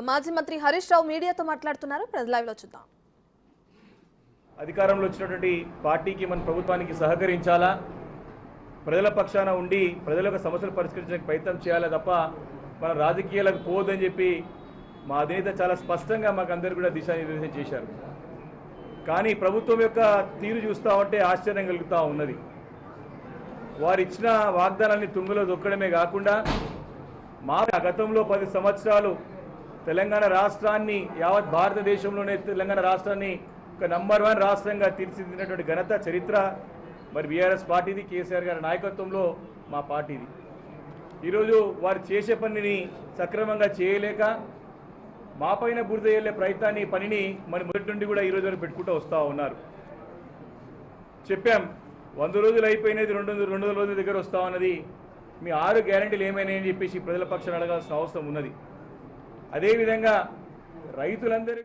మాజీ మంత్రి హరీష్ రావు మీడియాతో మాట్లాడుతున్నారు. ప్రజలైవ్లో చూద్దాం. అధికారంలో వచ్చినటువంటి పార్టీకి మన ప్రభుత్వానికి సహకరించాలా, ప్రజల పక్షాన ఉండి ప్రజలకు సమస్యలు పరిష్కరించడానికి ప్రయత్నం చేయాలా తప్ప మన రాజకీయాలకు పోదని చెప్పి మా అధినేత చాలా స్పష్టంగా మాకు అందరూ కూడా దిశానిర్దేశం చేశారు. కానీ ప్రభుత్వం యొక్క తీరు చూస్తూ ఉంటే ఆశ్చర్యం కలుగుతూ ఉన్నది. వారు ఇచ్చిన వాగ్దానాన్ని తుంగలో దొక్కడమే కాకుండా మా గతంలో 10 సంవత్సరాలు తెలంగాణ రాష్ట్రాన్ని యావత్ భారతదేశంలోనే తెలంగాణ రాష్ట్రాన్ని ఒక నంబర్ 1 రాష్ట్రంగా తీర్చిదిద్దినటువంటి ఘనత చరిత్ర మరి బీఆర్ఎస్ పార్టీది, కేసీఆర్ గారి నాయకత్వంలో మా పార్టీది. ఈరోజు వారు చేసే పనిని సక్రమంగా చేయలేక మా పైన బురద వెళ్ళే పనిని మరి మొదటి నుండి కూడా ఈరోజు వరకు పెట్టుకుంటూ వస్తూ ఉన్నారు. చెప్పాం 100 రోజులు అయిపోయినది 200 రోజుల దగ్గర వస్తూ ఉన్నది, మీ 6 గ్యారంటీలు ఏమైనాయని చెప్పేసి ప్రజల పక్షాన్ని అడగాల్సిన అవసరం ఉన్నది. అదేవిధంగా రైతులందరూ